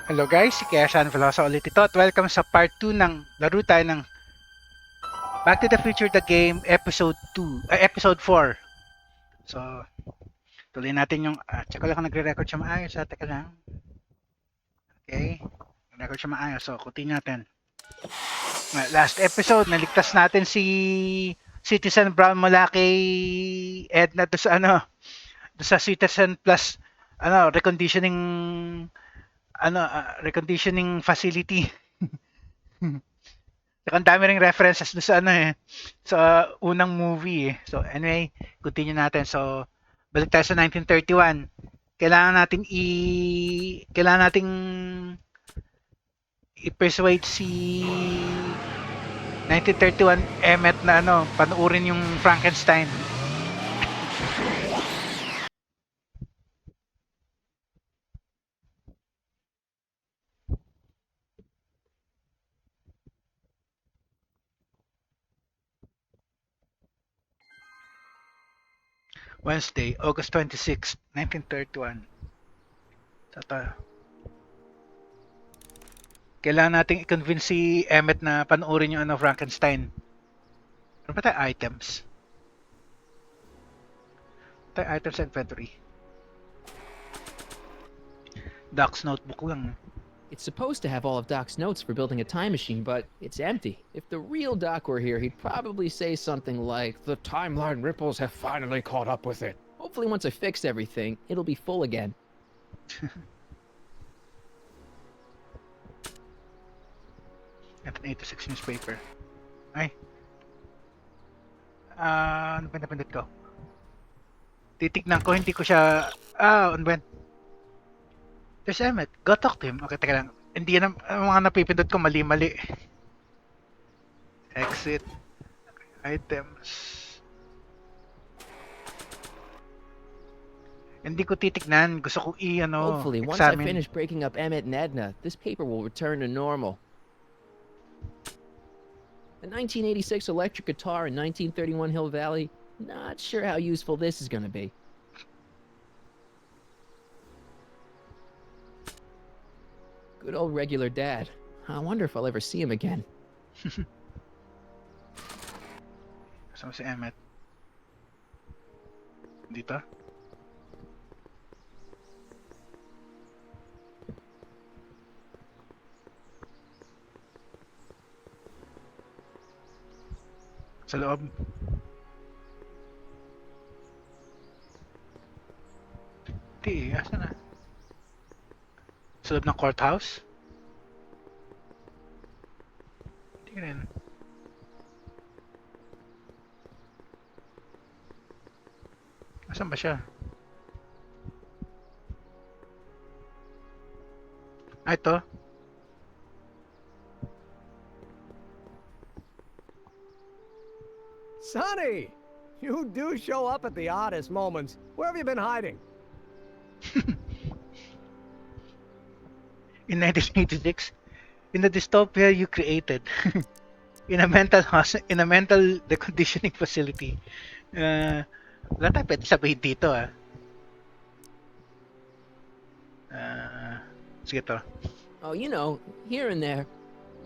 Hello guys, si Kaya Velosa ulit ito at welcome sa part 2 ng laro tayo ng Back to the Future the Game Episode 4. So, tuloy natin yung, tsaka lang kung nagre-record siya maayos ha, teka lang. Okay, nagre-record siya maayos, so continue natin. Last episode, naligtas natin si Citizen Brown mula kay Edna doon sa doon sa Citizen Plus, reconditioning, reconditioning facility. Saka ang dami ring references doon sa sa unang movie eh. So anyway, continue natin. So balik tayo sa 1931. Kailangan nating i-persuade si 1931 Emmett na panuorin yung Frankenstein. Wednesday, August 26, 1931. Tata. Kailangan nating i-convince si Emmett na panoorin yung Frankenstein. Ano ba tayo items? Tayo items inventory. Doc's notebook lang. It's supposed to have all of Doc's notes for building a time machine, but it's empty. If the real Doc were here, he'd probably say something like, "The timeline ripples have finally caught up with it. Hopefully once I fix everything, it'll be full again." At an 86 newspaper. Ay. Ano ba napindot ko? Titignan ko, hindi ko siya... ano ba yan? There's Emmett. Go talk to him. Okay, teka lang. Hindi yan ang mga napipindot ko, mali-mali. Exit. Items. Hindi ko titignan. Gusto ko Hopefully, once I examine. finish breaking up Emmett and Edna, this paper will return to normal. A 1986 electric guitar in 1931 Hill Valley. Not sure how useful this is going to be. Good old regular dad. I wonder if I'll ever see him again. Kasama si Emmett. Dito? Sa loob. Hindi, asa na? Sa loob ng courthouse? Hindi rin. Asan ba siya? Ito? Sonny! You do show up at the oddest moments. Where have you been hiding? In 1986, in the dystopia you created, in a mental reconditioning facility. Wala tayo pwede sabihin dito sige to. Oh, you know, here and there,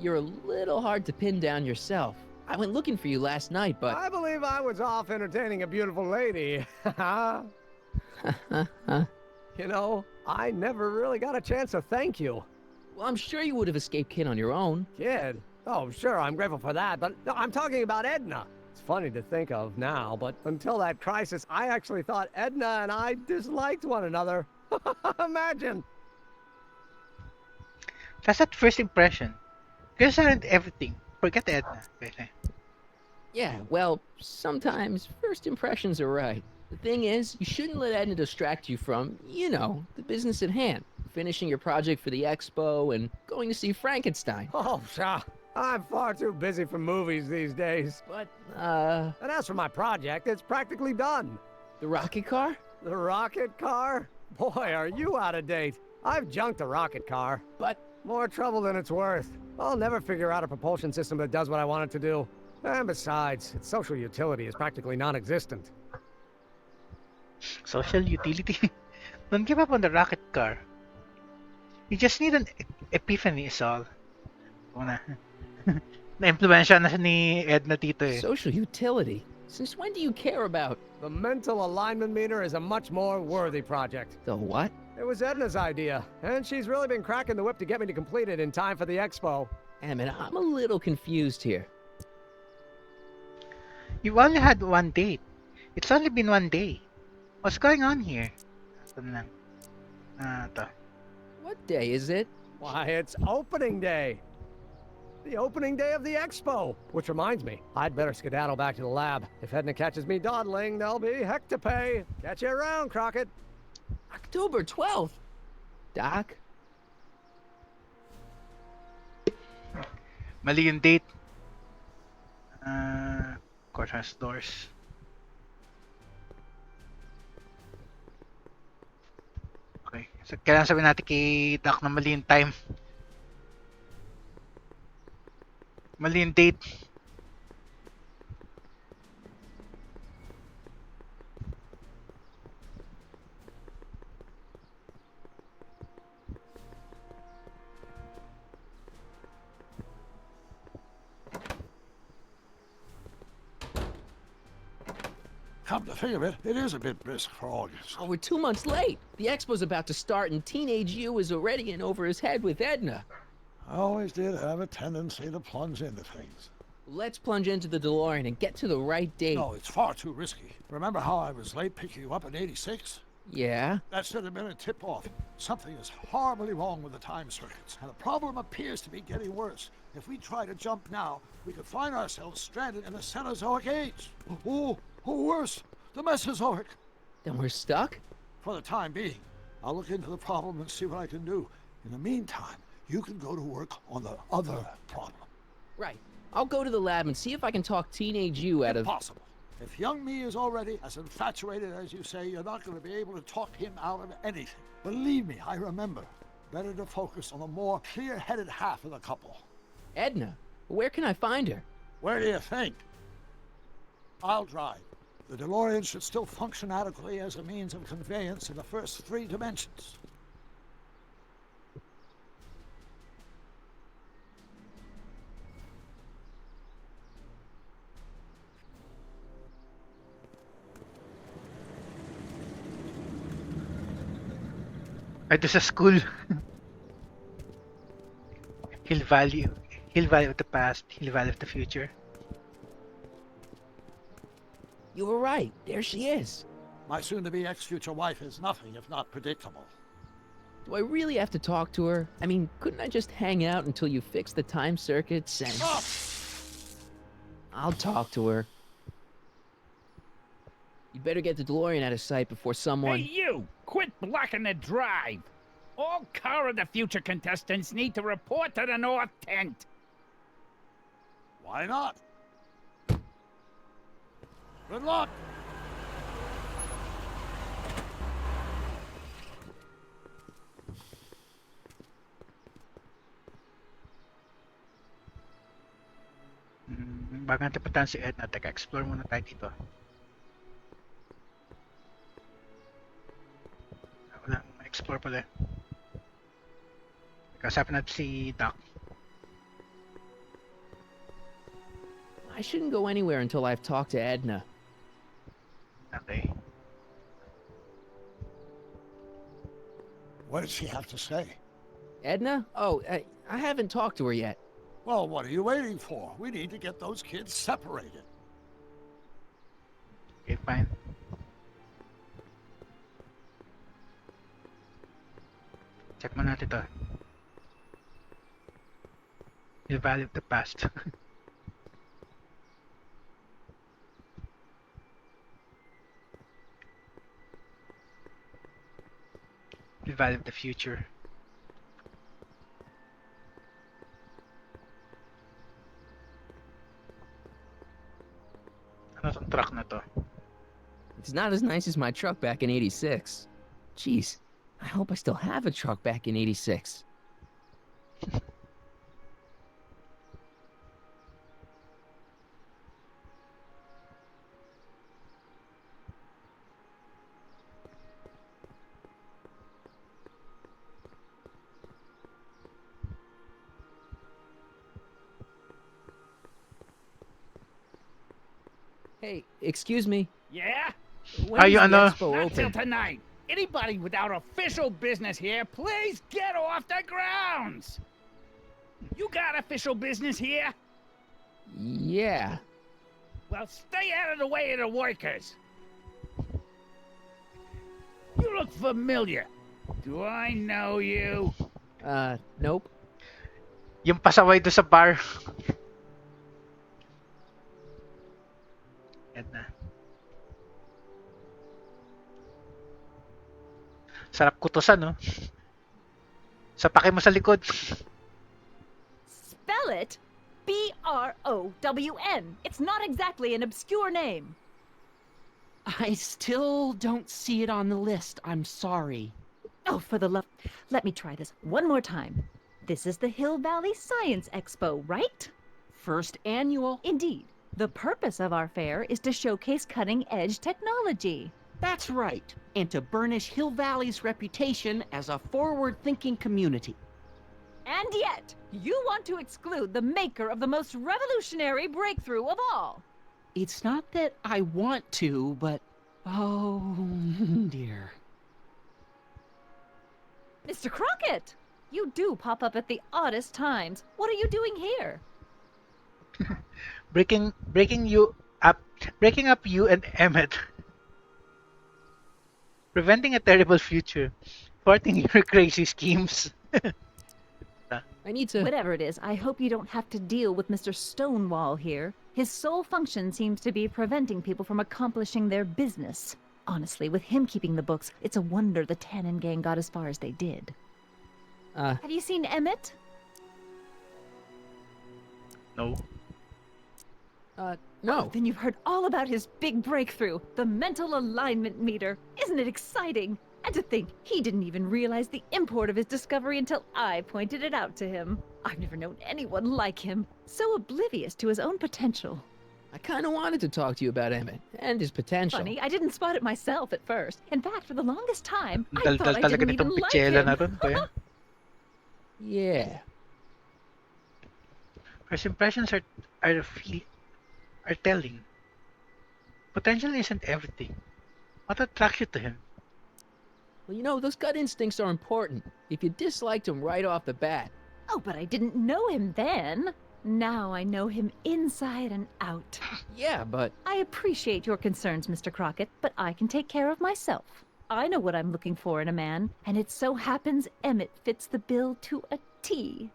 you're a little hard to pin down yourself. I went looking for you last night, but... I believe I was off entertaining a beautiful lady. You know, I never really got a chance to thank you. Well, I'm sure you would have escaped Kid on your own. Kid? Oh, sure, I'm grateful for that, but no, I'm talking about Edna. It's funny to think of now, but until that crisis, I actually thought Edna and I disliked one another. Imagine! That's that first impression. Girls aren't everything. Forget Edna. Okay. Yeah, well, sometimes first impressions are right. The thing is, you shouldn't let Edna distract you from, you know, the business at hand. Finishing your project for the expo and going to see Frankenstein. Oh, pshaw. I'm far too busy for movies these days. But, And as for my project, it's practically done. the rocket car? The rocket car? Boy, are you out of date. I've junked a rocket car. But... more trouble than it's worth. I'll never figure out a propulsion system that does what I want it to do. And besides, its social utility is practically non-existent. Social utility? Don't give up on the rocket car. You just need an epiphany is all. Una. Na-impluensya na siya ni Edna dito eh. Social utility? Since when do you care about The mental alignment meter is a much more worthy project. the what? It was Edna's idea, and she's really been cracking the whip to get me to complete it in time for the expo. Emmett, I'm a little confused here. You only had one date. It's only been one day. What's going on here? Ito na lang. Ito. What day is it? Why, it's opening day. The opening day of the expo. Which reminds me, I'd better skedaddle back to the lab. If Edna catches me dawdling, there'll be heck to pay. Catch you around, Crockett. October 12th. Doc? Mali yung date. Courthouse doors. Okay. So, kailangan sabihin natin kay Doc na mali yung time. Mali yung date. Come to think of it, it is a bit brisk for August. Oh, we're 2 months late. The expo's about to start and teenage you is already in over his head with Edna. I always did have a tendency to plunge into things. Let's plunge into the DeLorean and get to the right date. No, it's far too risky. Remember how I was late picking you up in '86? Yeah? That should have been a tip-off. Something is horribly wrong with the time circuits, and the problem appears to be getting worse. If we try to jump now, we could find ourselves stranded in the Cenozoic age. Or worse, the Mesozoic. Then we're stuck? For the time being, I'll look into the problem and see what I can do. In the meantime, you can go to work on the other problem. Right. I'll go to the lab and see if I can talk teenage you out of... Impossible. If young me is already as infatuated as you say, you're not going to be able to talk him out of anything. Believe me, I remember. Better to focus on the more clear-headed half of the couple. Edna? Where can I find her? Where do you think? I'll drive. The DeLorean should still function adequately as a means of conveyance in the first 3 dimensions. Ito sa school. He'll value the past, he'll value the future. You were right. There she is. My soon-to-be ex-future wife is nothing if not predictable. Do I really have to talk to her? I mean, couldn't I just hang out until you fix the time circuits and... Stop! I'll talk to her. You better get the DeLorean out of sight before someone... Hey, you! Quit blocking the drive! All Car of the Future contestants need to report to the North Tent. Why not? Good luck! Bago natin puntahan si Edna, teka, explore muna tayo dito. Wala, explore pala. Kasapin natin si Doc. I shouldn't go anywhere until I've talked to Edna. Okay. What did she have to say? Edna? Oh, I haven't talked to her yet. Well, what are you waiting for? We need to get those kids separated. Okay, fine. Check mo natin to. The value of the past. The value of the future. Ano tong truck na to? It's not as nice as my truck back in '86. Jeez, I hope I still have a truck back in '86. Hey, excuse me. Yeah? When Are you is the ano? expo Not till open? tonight. Anybody without official business here, please get off the grounds! You got official business here? Yeah. Well, stay out of the way of the workers. You look familiar. Do I know you? Nope. Yung pasaway do sa bar. Yan na. Sarap kutusan, no? Sapake mo sa likod. Spell it Brown. It's not exactly an obscure name. I still don't see it on the list. I'm sorry. Oh, for the love. Let me try this one more time. This is the Hill Valley Science Expo, right? First annual. Indeed. The purpose of our fair is to showcase cutting-edge technology. That's right. And to burnish Hill Valley's reputation as a forward-thinking community. And yet, you want to exclude the maker of the most revolutionary breakthrough of all. It's not that I want to, but... oh, dear. Mr. Crockett! You do pop up at the oddest times. What are you doing here? Breaking up you and Emmett. Preventing a terrible future. Thwarting your crazy schemes. I need to... Whatever it is, I hope you don't have to deal with Mr. Stonewall here. His sole function seems to be preventing people from accomplishing their business. Honestly, with him keeping the books, it's a wonder the Tannen gang got as far as they did. Have you seen Emmett? No. No. Then you've heard all about his big breakthrough, the mental alignment meter. Isn't it exciting? And to think, he didn't even realize the import of his discovery until I pointed it out to him. I've never known anyone like him, so oblivious to his own potential. I kind of wanted to talk to you about Emmett and his potential. Funny, I didn't spot it myself at first. In fact, for the longest time, I Dal thought I talaga didn't even nitong like pichela him. na ron ba yan? Yeah. First impressions are telling. Potential isn't everything. What attracts you to him? Well, you know, those gut instincts are important. If you disliked him right off the bat. Oh, but I didn't know him then. Now I know him inside and out. Yeah, but... I appreciate your concerns, Mr. Crockett, but I can take care of myself. I know what I'm looking for in a man, and it so happens Emmett fits the bill to a T.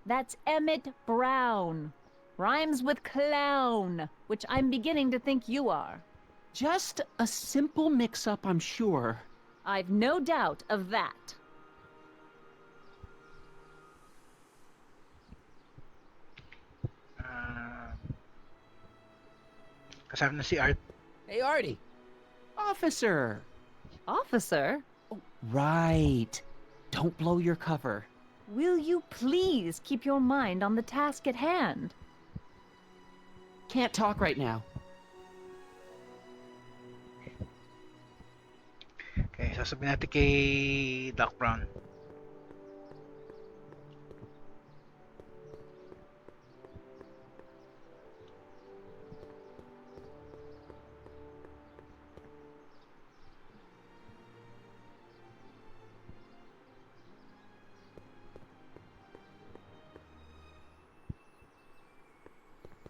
That's Emmett Brown. Rhymes with clown, which I'm beginning to think you are. Just a simple mix-up, I'm sure. I've no doubt of that. Kasama na si Art. Hey, Artie. Officer! Officer, Right. Don't blow your cover. will you please keep your mind on the task at hand? Can't talk right now. Okay, sasabihin natin kay Doc Brown.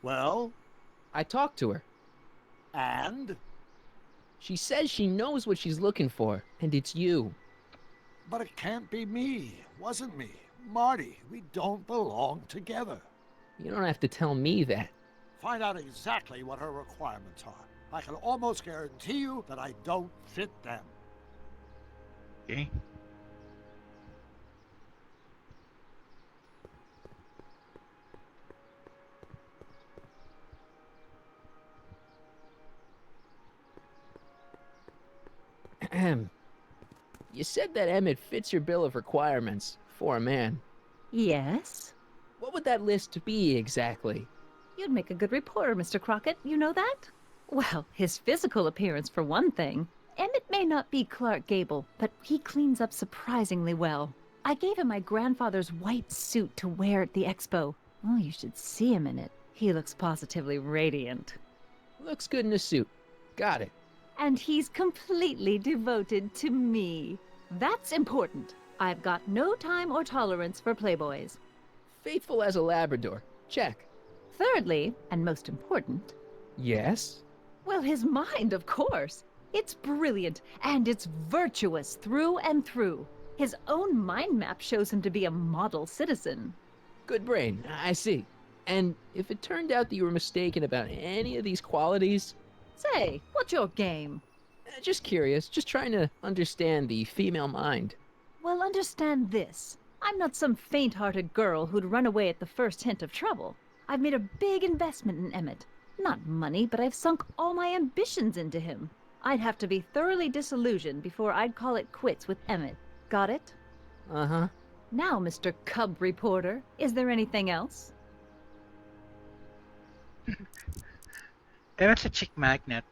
Well, I talked to her. and? She says she knows what she's looking for, and it's you. But it can't be me. Wasn't me. Marty, we don't belong together. You don't have to tell me that. Find out exactly what her requirements are. I can almost guarantee you that I don't fit them. Okay. Ahem. You said that Emmett fits your bill of requirements for a man. Yes? What would that list be exactly? You'd make a good reporter, Mr. Crockett. You know that? Well, his physical appearance, for one thing. Emmett may not be Clark Gable, but he cleans up surprisingly well. I gave him my grandfather's white suit to wear at the expo. Oh, you should see him in it. He looks positively radiant. Looks good in a suit. Got it. And he's completely devoted to me. That's important. I've got no time or tolerance for playboys. Faithful as a Labrador. Check. Thirdly, and most important, Yes? well, his mind, of course. It's brilliant, and it's virtuous through and through. His own mind map shows him to be a model citizen. Good brain. I see. And if it turned out that you were mistaken about any of these qualities, Say, what's your game? just curious, just trying to understand the female mind. Well, understand this. I'm not some faint-hearted girl who'd run away at the first hint of trouble. I've made a big investment in Emmett. Not money, but I've sunk all my ambitions into him. I'd have to be thoroughly disillusioned before I'd call it quits with Emmett. Got it? Uh-huh. Now, Mr. Cub Reporter, is there anything else? Emmett's a chick magnet.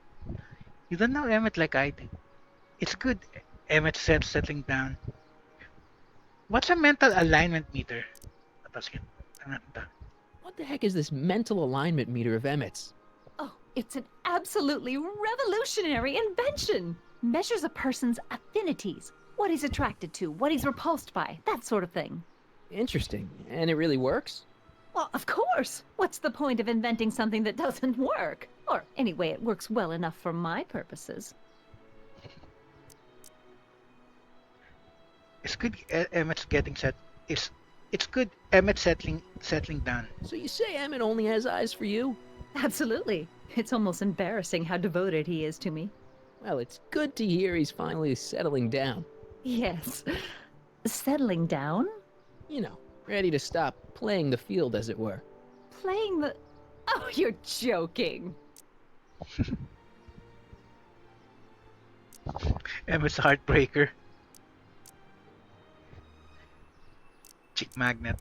You don't know Emmett like I do. It's good Emmett said settling down. What's a mental alignment meter? Tapos yun. Ano to? What the heck is this mental alignment meter of Emmett's? Oh, it's an absolutely revolutionary invention! Measures a person's affinities, what he's attracted to, what he's repulsed by, that sort of thing. Interesting. And it really works? Well, of course! What's the point of inventing something that doesn't work? Or, anyway, it works well enough for my purposes. It's good Emmett's getting set. It's good Emmett settling down. So you say Emmett only has eyes for you? Absolutely. It's almost embarrassing how devoted he is to me. Well, it's good to hear he's finally settling down. Yes. Settling down? You know, ready to stop playing the field, as it were. Playing the... Oh, you're joking. Emmett's a heartbreaker. Chick magnet.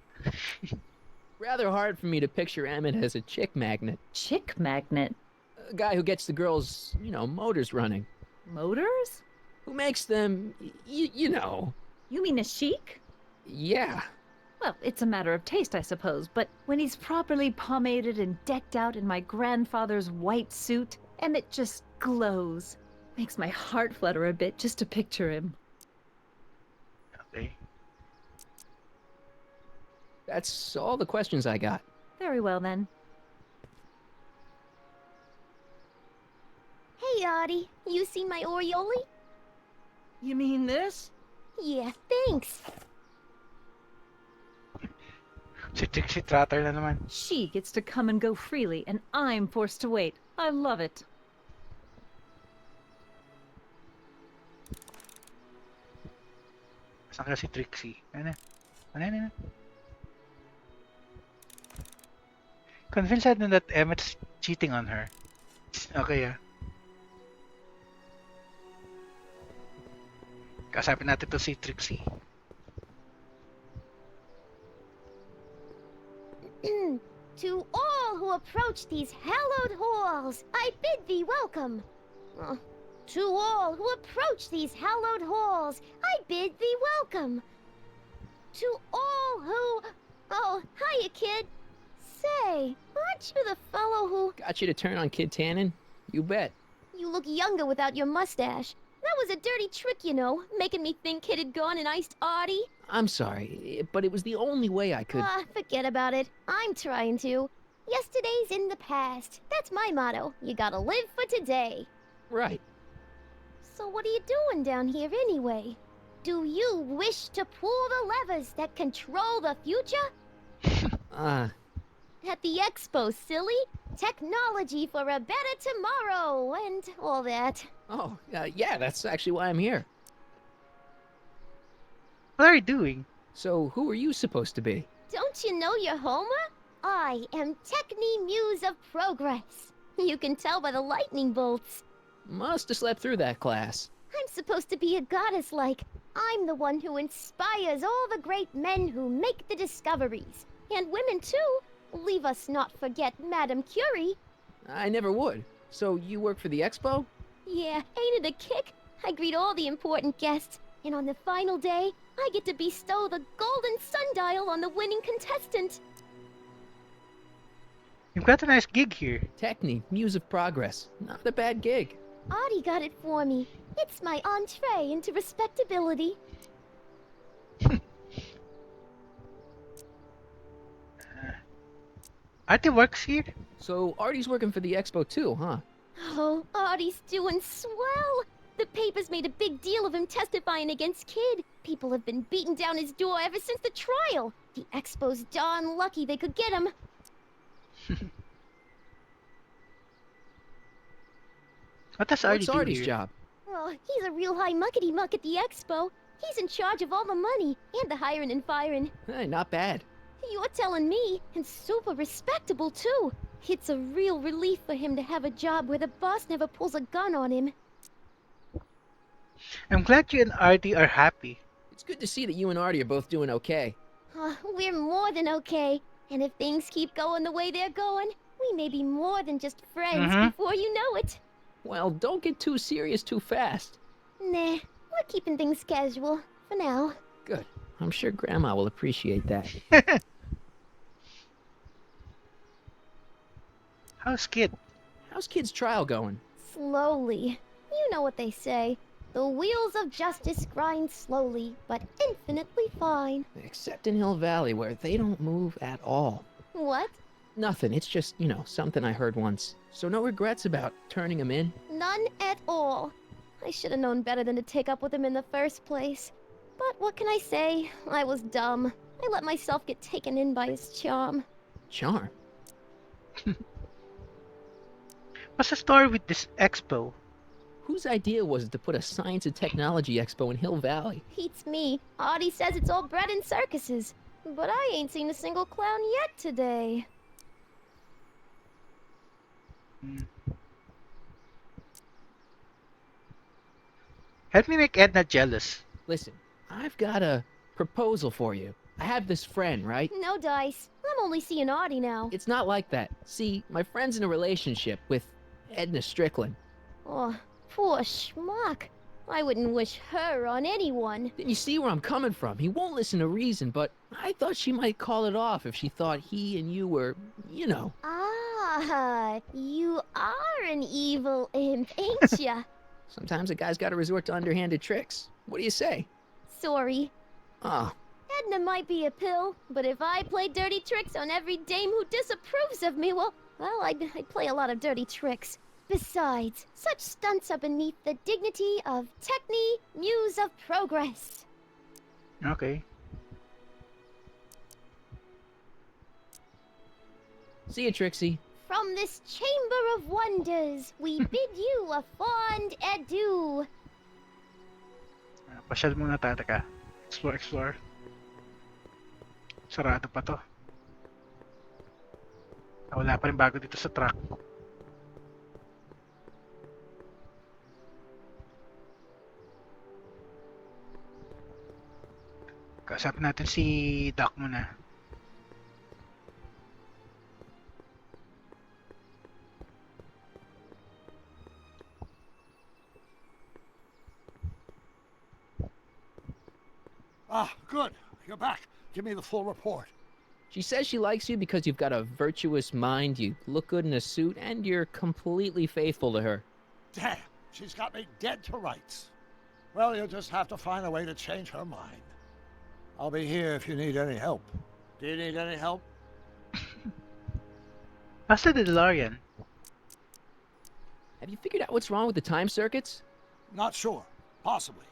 Rather hard for me to picture Emmett as a chick magnet. Chick magnet. A guy who gets the girls, motors running. Motors? Who makes them, you know. You mean a chic? Yeah. Well, it's a matter of taste, I suppose, but when he's properly pomaded and decked out in my grandfather's white suit, Emmett just glows. Makes my heart flutter a bit just to picture him. Okay. That's all the questions I got. Very well, then. Hey, Audie, you seen my Oriole? You mean this? Yeah, thanks. Si Trixie Trotter na naman. She gets to come and go freely, and I'm forced to wait. I love it. Saan ka si Trixie? Ano? Convinced na that Emmett's cheating on her. Okay, Kasapin natin to si Trixie. To all who approach these hallowed halls, I bid thee welcome. To all who approach these hallowed halls, I bid thee welcome. To all who... Oh, hiya, kid. Say, aren't you the fellow who... Got you to turn on Kid Tannen? You bet. You look younger without your mustache. That was a dirty trick, making me think Kid had gone and iced Audie. I'm sorry, but it was the only way I could... Forget about it. I'm trying to. Yesterday's in the past. That's my motto. You gotta live for today. Right. So what are you doing down here anyway? Do you wish to pull the levers that control the future? At the expo, silly. Technology for a better tomorrow and all that. Oh, yeah, that's actually why I'm here. What are you doing? So, who are you supposed to be? Don't you know your Homer? I am Techni Muse of Progress. You can tell by the lightning bolts. Must have slept through that class. I'm supposed to be a goddess like. I'm the one who inspires all the great men who make the discoveries. And women too. Leave us not forget Madame Curie. I never would. So, you work for the expo? Yeah, ain't it a kick? I greet all the important guests, and on the final day, I get to bestow the golden sundial on the winning contestant. You've got a nice gig here. Techne, Muse of Progress. Not a bad gig. Artie got it for me. It's my entree into respectability. Artie works here? So Artie's working for the expo too, huh? Oh, Artie's doing swell. The papers made a big deal of him testifying against Kid. People have been beating down his door ever since the trial. The expo's darn lucky they could get him. What does Artie What's do Artie's here? Oh, job? He's a real high muckety-muck at the expo. He's in charge of all the money and the hiring and firing. Hey, not bad. You're telling me, and super respectable too. It's a real relief for him to have a job where the boss never pulls a gun on him. I'm glad you and Artie are happy. It's good to see that you and Artie are both doing okay. We're more than okay. And if things keep going the way they're going, we may be more than just friends before you know it. Well, don't get too serious too fast. Nah, we're keeping things casual, for now. Good. I'm sure Grandma will appreciate that. How's Kid? How's Kid's trial going? Slowly. You know what they say. The wheels of justice grind slowly, but infinitely fine. Except in Hill Valley, where they don't move at all. What? Nothing. It's just, something I heard once. So no regrets about turning him in? None at all. I should have known better than to take up with him in the first place. But what can I say? I was dumb. I let myself get taken in by his charm. Charm? What's the story with this expo? Whose idea was it to put a science and technology expo in Hill Valley? Beats me. Audie says it's all bred in circuses. But I ain't seen a single clown yet today. Help me make Edna jealous. Listen, I've got a proposal for you. I have this friend, right? No dice. I'm only seeing Audie now. It's not like that. See, my friend's in a relationship with Edna Strickland. Oh, poor schmuck. I wouldn't wish her on anyone. Then you see where I'm coming from. He won't listen to reason, but I thought she might call it off if she thought he and you were, Ah, you are an evil imp, ain't ya? Sometimes a guy's got to resort to underhanded tricks. What do you say? Sorry. Oh, Edna might be a pill, but if I play dirty tricks on every dame who disapproves of me, well, I'd play a lot of dirty tricks. Besides, such stunts are beneath the dignity of Techne, Muse of Progress. Okay. see you, Trixie. From this chamber of wonders, we bid you a fond adieu. Pasyal muna tayo, teka. Explore. Sarado pa to. Wala pa rin bago dito sa truck. Kausapin natin si Doc muna. Ah, good. You're back. Give me the full report. She says she likes you because you've got a virtuous mind, you look good in a suit, and you're completely faithful to her. Damn, she's got me dead to rights. Well, you'll just have to find a way to change her mind. I'll be here if you need any help. Do you need any help? Basta the DeLorean. Have you figured out what's wrong with the time circuits? Not sure. Possibly.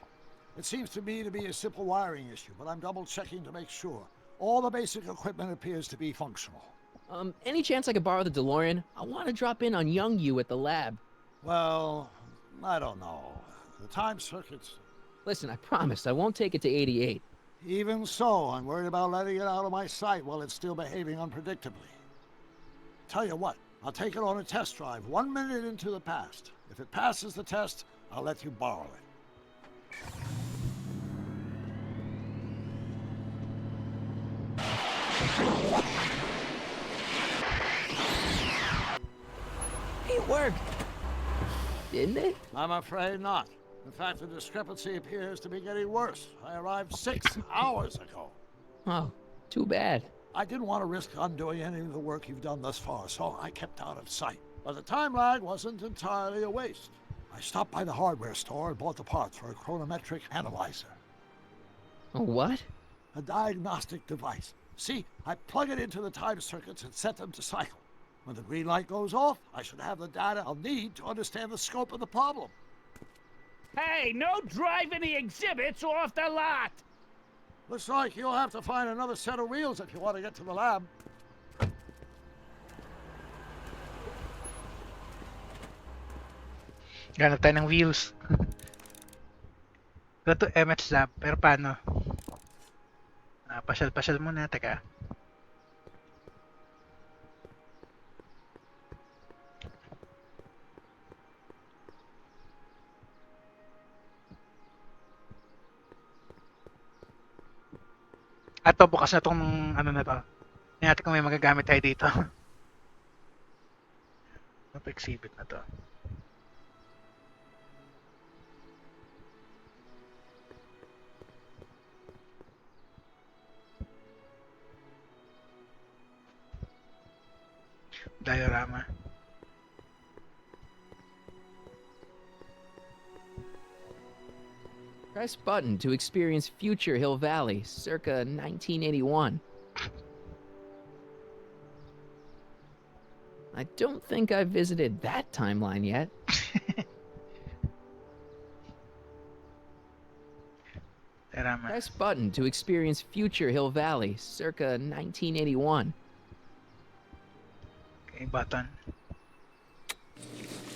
It seems to me to be a simple wiring issue, but I'm double-checking to make sure. All the basic equipment appears to be functional. Any chance I could borrow the DeLorean? I want to drop in on young you at the lab. Well, I don't know. The time circuits... Listen, I promise I won't take it to 88. Even so, I'm worried about letting it out of my sight while it's still behaving unpredictably. Tell you what, I'll take it on a test drive 1 minute into the past. If it passes the test, I'll let you borrow it. It worked! Didn't it? I'm afraid not. In fact, the discrepancy appears to be getting worse. I arrived 6 hours ago. Oh, too bad. I didn't want to risk undoing any of the work you've done thus far, so I kept out of sight. But the time lag wasn't entirely a waste. I stopped by the hardware store and bought the parts for a chronometric analyzer. A what? A diagnostic device. See, I plug it into the time circuits and set them to cycle. When the green light goes off, I should have the data I'll need to understand the scope of the problem. Hey, no driving the exhibits off the lot! Looks like you'll have to find another set of wheels if you want to get to the lab. Ganap tayo ng wheels. Go to Emmett's lab. Pero paano? Pasyal-pasyal muna. Teka. At to, bukas na tong ano na to. Tingnan natin kung may magagamit tayo dito. Ito exhibit na to. Diorama. Press button to experience future Hill Valley, circa 1981. I don't think I've visited that timeline yet. Diorama. Press button to experience future Hill Valley, circa 1981. Okay, button.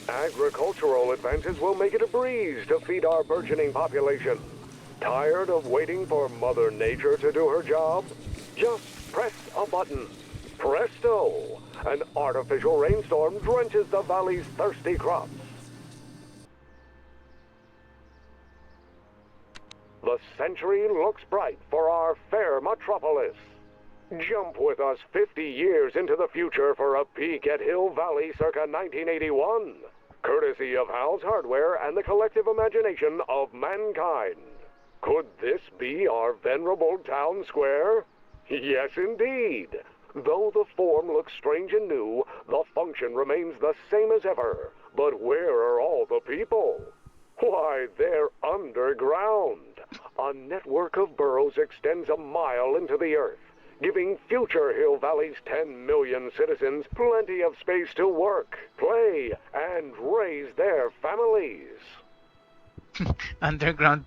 Agricultural advances will make it a breeze to feed our burgeoning population. Tired of waiting for Mother Nature to do her job? Just press a button. Presto! An artificial rainstorm drenches the valley's thirsty crops. The century looks bright for our fair metropolis. Jump with us 50 years into the future for a peek at Hill Valley circa 1981. Courtesy of Hal's Hardware and the collective imagination of mankind. Could this be our venerable town square? Yes, indeed. Though the form looks strange and new, the function remains the same as ever. But where are all the people? Why, they're underground. A network of burrows extends a mile into the earth, giving future Hill Valley's 10 million citizens plenty of space to work, play, and raise their families. Underground.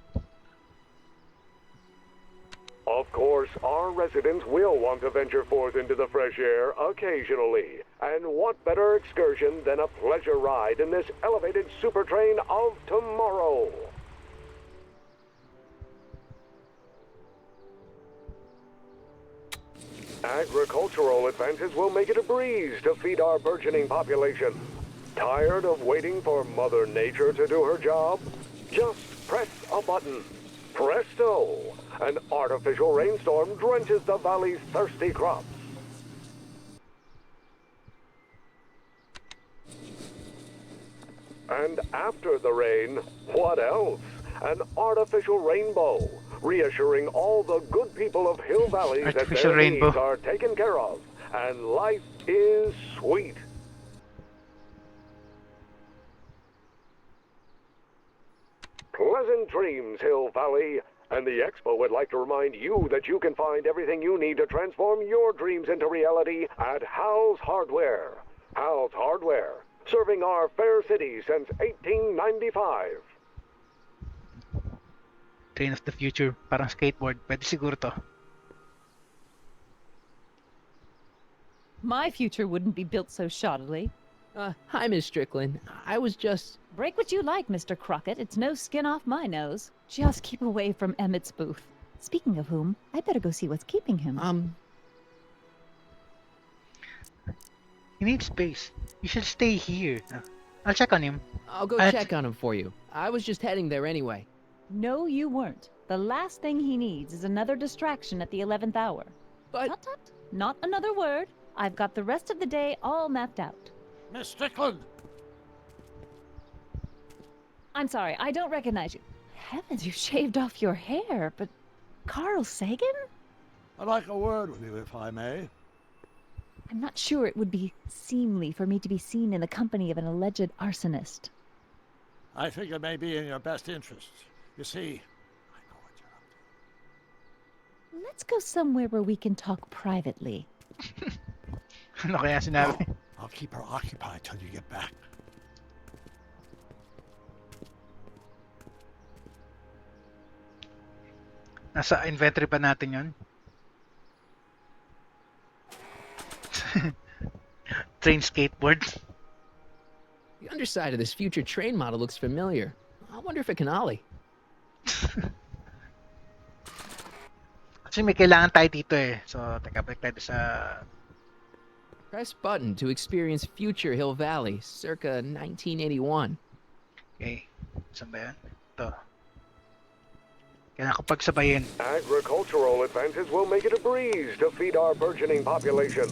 Of course, our residents will want to venture forth into the fresh air occasionally. And what better excursion than a pleasure ride in this elevated super train of tomorrow? Agricultural advances will make it a breeze to feed our burgeoning population. Tired of waiting for Mother Nature to do her job? Just press a button. Presto! An artificial rainstorm drenches the valley's thirsty crops. And after the rain, what else? An artificial rainbow, reassuring all the good people of Hill Valley that Artificial their rainbow. needs are taken care of, and life is sweet. Pleasant dreams, Hill Valley. And the Expo would like to remind you that you can find everything you need to transform your dreams into reality at Hal's Hardware. Hal's Hardware, serving our fair city since 1895. Train of the future. Parang skateboard. Pwede siguro to. My future wouldn't be built so shoddily. Hi, Miss Strickland. I was just... Break what you like, Mr. Crockett. It's no skin off my nose. Just keep away from Emmett's booth. Speaking of whom, I better go see what's keeping him. You need space. You should stay here. I'll check on him. I'll go I- check on him for you. I was just heading there anyway. No, you weren't. The last thing he needs is another distraction at the 11th hour. But... Tut tut. Not another word. I've got the rest of the day all mapped out. Miss Strickland! I'm sorry, I don't recognize you. Heavens, you shaved off your hair, but... Carl Sagan? I'd like a word with you, if I may. I'm not sure it would be seemly for me to be seen in the company of an alleged arsonist. I think it may be in your best interest. You see, I know what you're up to. Let's go somewhere where we can talk privately. Ano kaya sinabi? No, I'll keep her occupied till you get back. Nasa inventory pa natin yon. Train skateboard. The underside of this future train model looks familiar. I wonder if it can ollie. Kasi may kailangan tayo dito eh. So, teka, balik tayo sa... Press button to experience future Hill Valley, circa 1981. Okay. Saan ba yan? Ito. Kailangan ko pagsabayin. Agricultural advances will make it a breeze to feed our burgeoning population.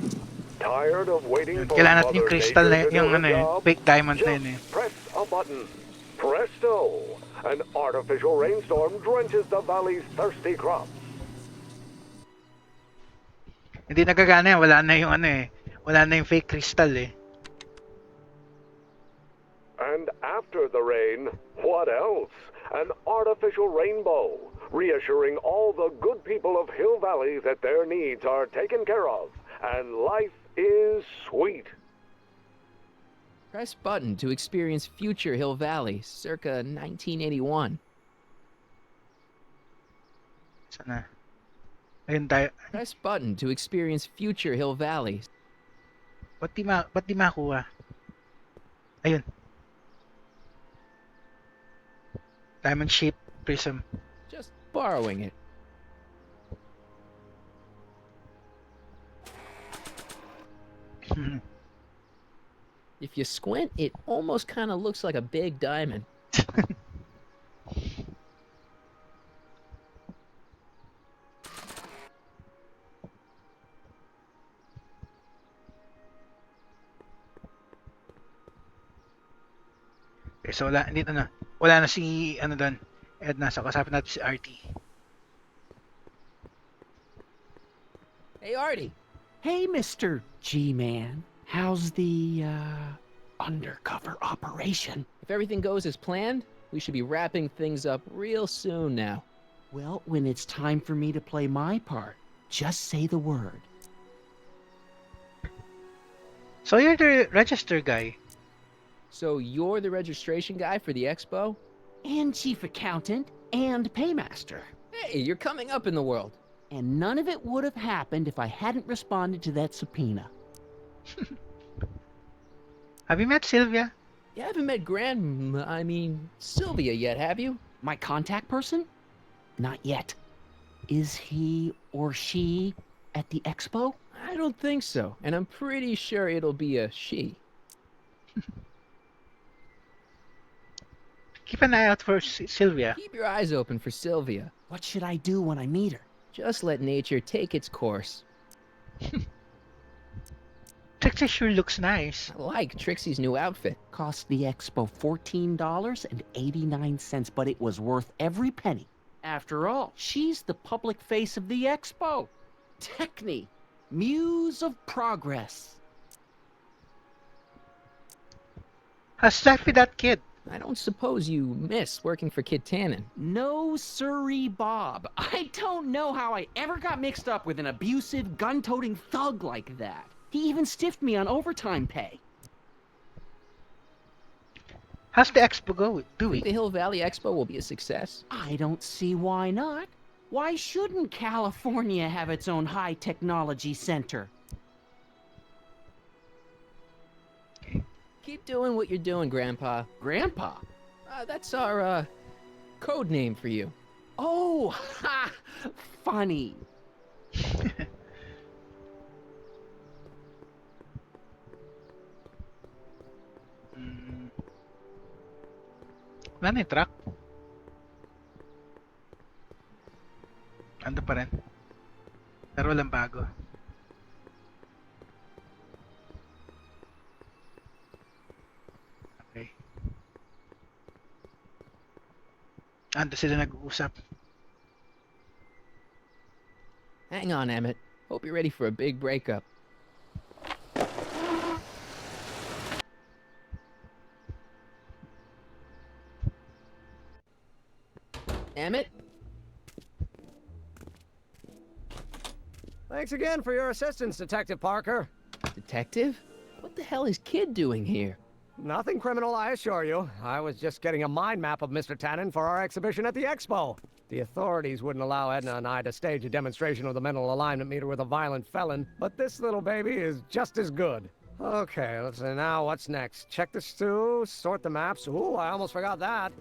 Tired of waiting for Kailangan natin Mother yung crystal na Nature to yung do her ano eh, job? fake diamond na yun eh. Just press a button. Presto! An artificial rainstorm drenches the valley's thirsty crops. Hindi nagagana yan, wala na yung ano eh. Wala na yung fake crystal eh. And after the rain, what else? An artificial rainbow, reassuring all the good people of Hill Valley that their needs are taken care of, and life is sweet. Press button to experience future Hill Valley, circa 1981. Sana. Ayun tayo. Press button to experience future Hill Valley. Ba't di makuha? Ayun. Diamond shape prism. Just borrowing it. If you squint, it almost kind of looks like a big diamond. Okay, so wala na si ano doon. Edna, so kasapin natin si RT. Hey, Artie. Hey, Mr. G-Man. How's the, undercover operation? If everything goes as planned, we should be wrapping things up real soon now. Well, when it's time for me to play my part, just say the word. So you're the register guy. So you're the registration guy for the expo? And chief accountant, and paymaster. Hey, you're coming up in the world. And none of it would have happened if I hadn't responded to that subpoena. Have you met Sylvia? You haven't met Sylvia yet, have you? My contact person? Not yet. Is he or she at the expo? I don't think so, and I'm pretty sure it'll be a she. Keep an eye out for Sylvia. Keep your eyes open for Sylvia. What should I do when I meet her? Just let nature take its course. Trixie sure looks nice. I like Trixie's new outfit. Cost the expo $14.89, but it was worth every penny. After all, she's the public face of the expo. Techne, muse of progress. How's life with that kid? I don't suppose you miss working for Kid Tannen. No siree, Bob. I don't know how I ever got mixed up with an abusive, gun-toting thug like that. He even stiffed me on overtime pay. How's the expo Think the doing? Hill Valley Expo will be a success? I don't see why not. Why shouldn't California have its own high-technology center? Keep doing what you're doing, Grandpa. Grandpa? That's our, code name for you. Oh, ha! Funny. Wala na yung truck. Ando pa rin. Pero walang bago. Okay. Ando sila nag-uusap. Hang on, Emmett. Hope you're ready for a big breakup. Emmett? Thanks again for your assistance, Detective Parker. Detective? What the hell is Kid doing here? Nothing criminal, I assure you. I was just getting a mind map of Mr. Tannen for our exhibition at the expo. The authorities wouldn't allow Edna and I to stage a demonstration of the mental alignment meter with a violent felon, but this little baby is just as good. Okay, let's see now what's next. Check the stew, sort the maps. Ooh, I almost forgot that.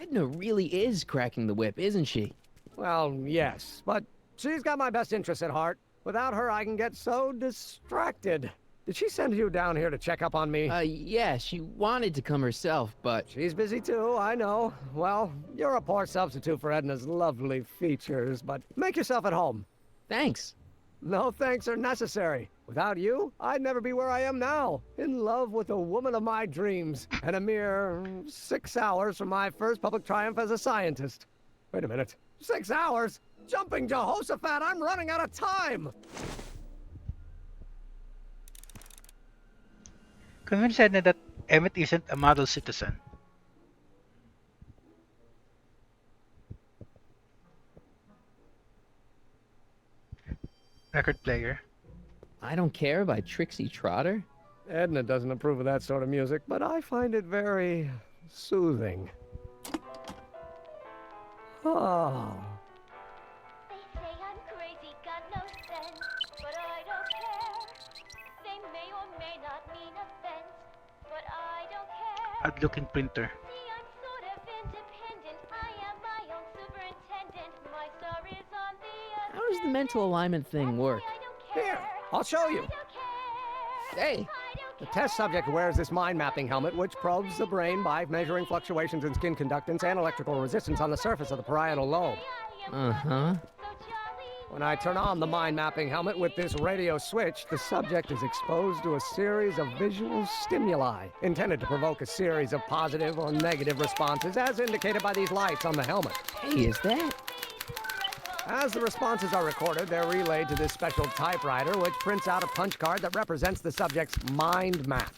Edna really is cracking the whip, isn't she? Well, yes, but she's got my best interests at heart. Without her, I can get so distracted. Did she send you down here to check up on me? Yeah, she wanted to come herself, but... She's busy too, I know. Well, you're a poor substitute for Edna's lovely features, but make yourself at home. Thanks. No thanks are necessary. Without you, I'd never be where I am now. In love with the woman of my dreams, and a mere 6 hours from my first public triumph as a scientist. Wait a minute. 6 hours? Jumping Jehoshaphat, I'm running out of time! Convince Edna that Emmett isn't a model citizen. Record player. I Don't Care by Trixie Trotter? Edna doesn't approve of that sort of music, but I find it very soothing. Oh. They say I'm crazy, got no sense, but I don't care. They may or may not mean offense, but I don't care. Odd looking printer. See, I'm sort of independent. I am my own superintendent. My star is on the How does the mental alignment thing work? I don't care. Here, I'll show you. I don't care. Hey! The test subject wears this mind mapping helmet, which probes the brain by measuring fluctuations in skin conductance and electrical resistance on the surface of the parietal lobe. Uh-huh. When I turn on the mind mapping helmet with this radio switch, the subject is exposed to a series of visual stimuli intended to provoke a series of positive or negative responses, as indicated by these lights on the helmet. Hey, is that... As the responses are recorded, they're relayed to this special typewriter, which prints out a punch card that represents the subject's mind map.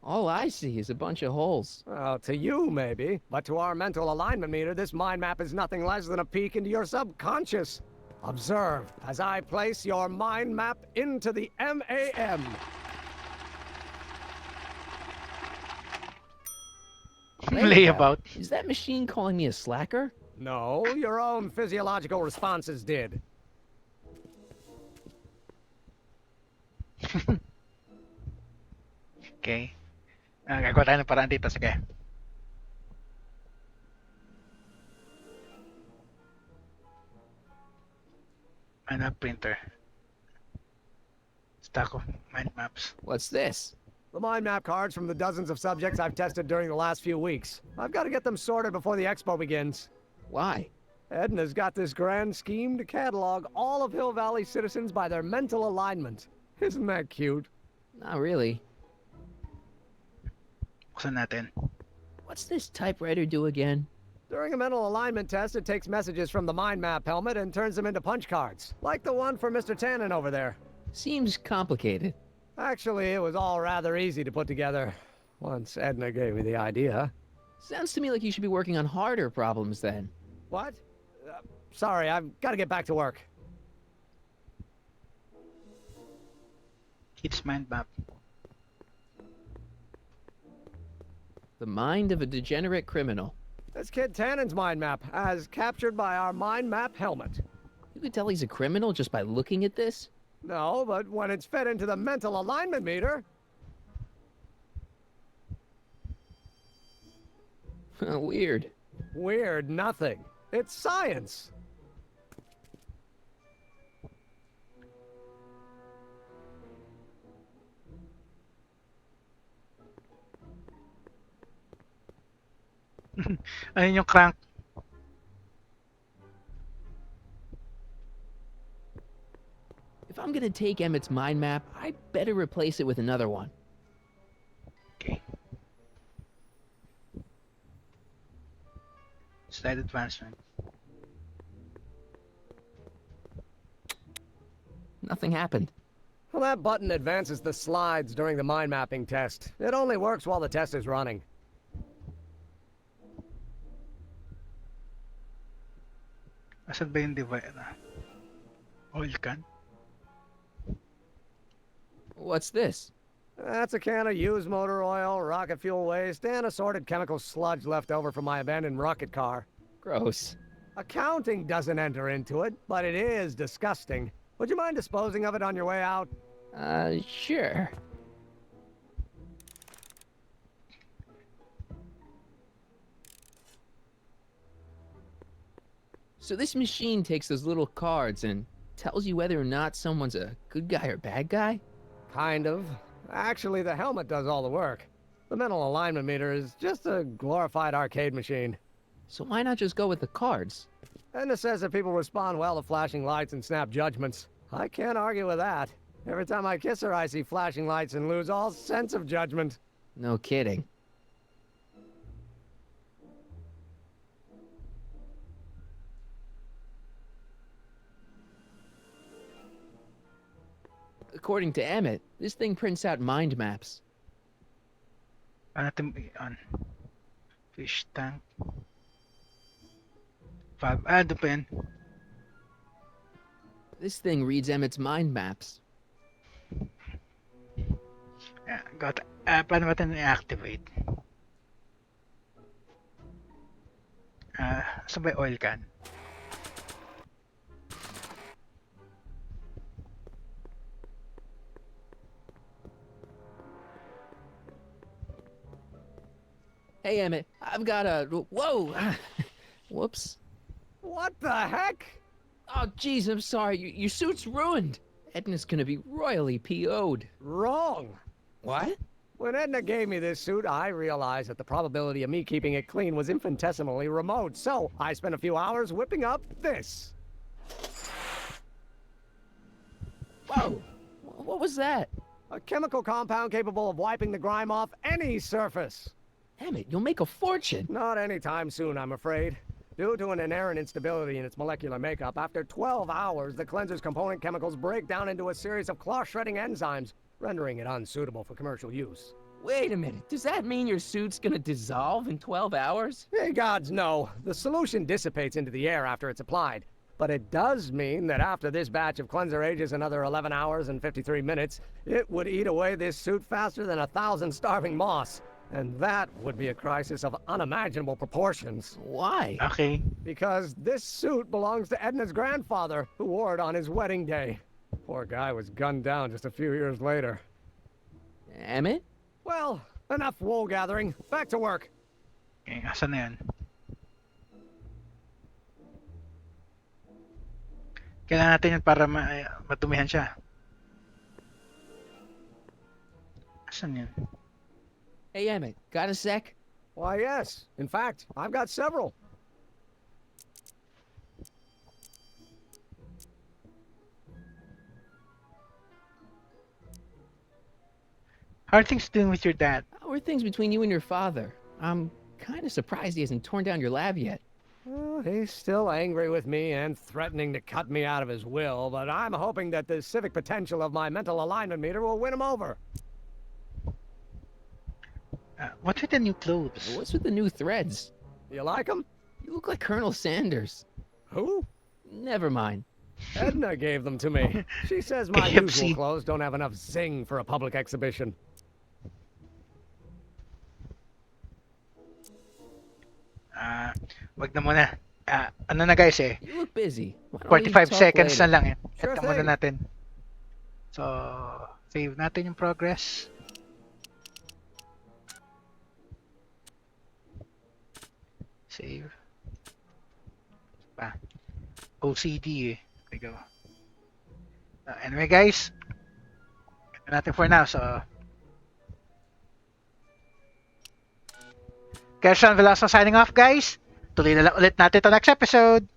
All I see is a bunch of holes. Well, to you, maybe. But to our mental alignment meter, this mind map is nothing less than a peek into your subconscious. Observe as I place your mind map into the MAM. Layabout. Is that machine calling me a slacker? No, your own physiological responses did. Okay. Gagawa tayo ng paraan dito. Sige. Ano, printer. Stack of mind maps. What's this? The mind map cards from the dozens of subjects I've tested during the last few weeks. I've got to get them sorted before the expo begins. Why? Edna's got this grand scheme to catalog all of Hill Valley citizens by their mental alignment. Isn't that cute? Not really. Buksan natin. What's this typewriter do again? During a mental alignment test, it takes messages from the mind map helmet and turns them into punch cards, like the one for Mr. Tannen over there. Seems complicated. Actually, it was all rather easy to put together, once Edna gave me the idea. Sounds to me like you should be working on harder problems then. What? Sorry, I've got to get back to work. Kid's mind map. The mind of a degenerate criminal. This kid Tannen's mind map, as captured by our mind map helmet. You could tell he's a criminal just by looking at this? No, but when it's fed into the mental alignment meter... Weird. Weird nothing. It's science. Ayun yung crank. If I'm gonna take Emmett's mind map, I'd better replace it with another one. Okay. Slide advancement. Nothing happened. Well, that button advances the slides during the mind mapping test. It only works while the test is running. Asan ba yung device na? Oil can? What's this? That's a can of used motor oil, rocket fuel waste, and assorted chemical sludge left over from my abandoned rocket car. Gross. Accounting doesn't enter into it, but it is disgusting. Would you mind disposing of it on your way out? Sure. So this machine takes those little cards and tells you whether or not someone's a good guy or bad guy? Kind of. Actually, the helmet does all the work. The mental alignment meter is just a glorified arcade machine. So why not just go with the cards? Edna says that people respond well to flashing lights and snap judgments. I can't argue with that. Every time I kiss her, I see flashing lights and lose all sense of judgment. No kidding. According to Emmett, this thing prints out mind maps. Ano natin on? Fish tank. Doon pa yan. This thing reads Emmett's mind maps. Got paano natin i-activate? Saan ba yung oil can? Hey, Emmett, I've got a... Whoa! Whoops. What the heck? Oh, jeez, I'm sorry. Your suit's ruined. Edna's gonna be royally PO'd. Wrong. What? When Edna gave me this suit, I realized that the probability of me keeping it clean was infinitesimally remote, so I spent a few hours whipping up this. Whoa! What was that? A chemical compound capable of wiping the grime off any surface. Emmett, you'll make a fortune. Not anytime soon, I'm afraid. Due to an inherent instability in its molecular makeup, after 12 hours, the cleanser's component chemicals break down into a series of cloth-shredding enzymes, rendering it unsuitable for commercial use. Wait a minute. Does that mean your suit's gonna dissolve in 12 hours? Hey, gods, no. The solution dissipates into the air after it's applied. But it does mean that after this batch of cleanser ages another 11 hours and 53 minutes, it would eat away this suit faster than 1,000 starving moths. And that would be a crisis of unimaginable proportions. Why? Okay. Because this suit belongs to Edna's grandfather, who wore it on his wedding day. Poor guy was gunned down just a few years later. Emmett? Well, enough wool gathering. Back to work. Okay, asan na yan? Kailangan natin yun para matumihan siya. Asan yun? Hey, Emmett, got a sec? Why, yes. In fact, I've got several. How are things doing with your dad? How are things between you and your father? I'm kind of surprised he hasn't torn down your lab yet. Well, he's still angry with me and threatening to cut me out of his will, but I'm hoping that the civic potential of my mental alignment meter will win him over. What's with the new clothes? What's with the new threads? You like them? You look like Colonel Sanders. Who? Never mind. Edna gave them to me. She says my usual clothes don't have enough zing for a public exhibition. Wag na muna. Ano na guys eh? You look busy. Why don't we 45 talk seconds later? na lang eh. Sure Cut muna thing. natin. So, save natin yung progress. Save. OCD eh. There we go. Anyway guys, ito natin for now. So, Gershon Velasco signing off guys. Tuloy na lang ulit natin ito next episode.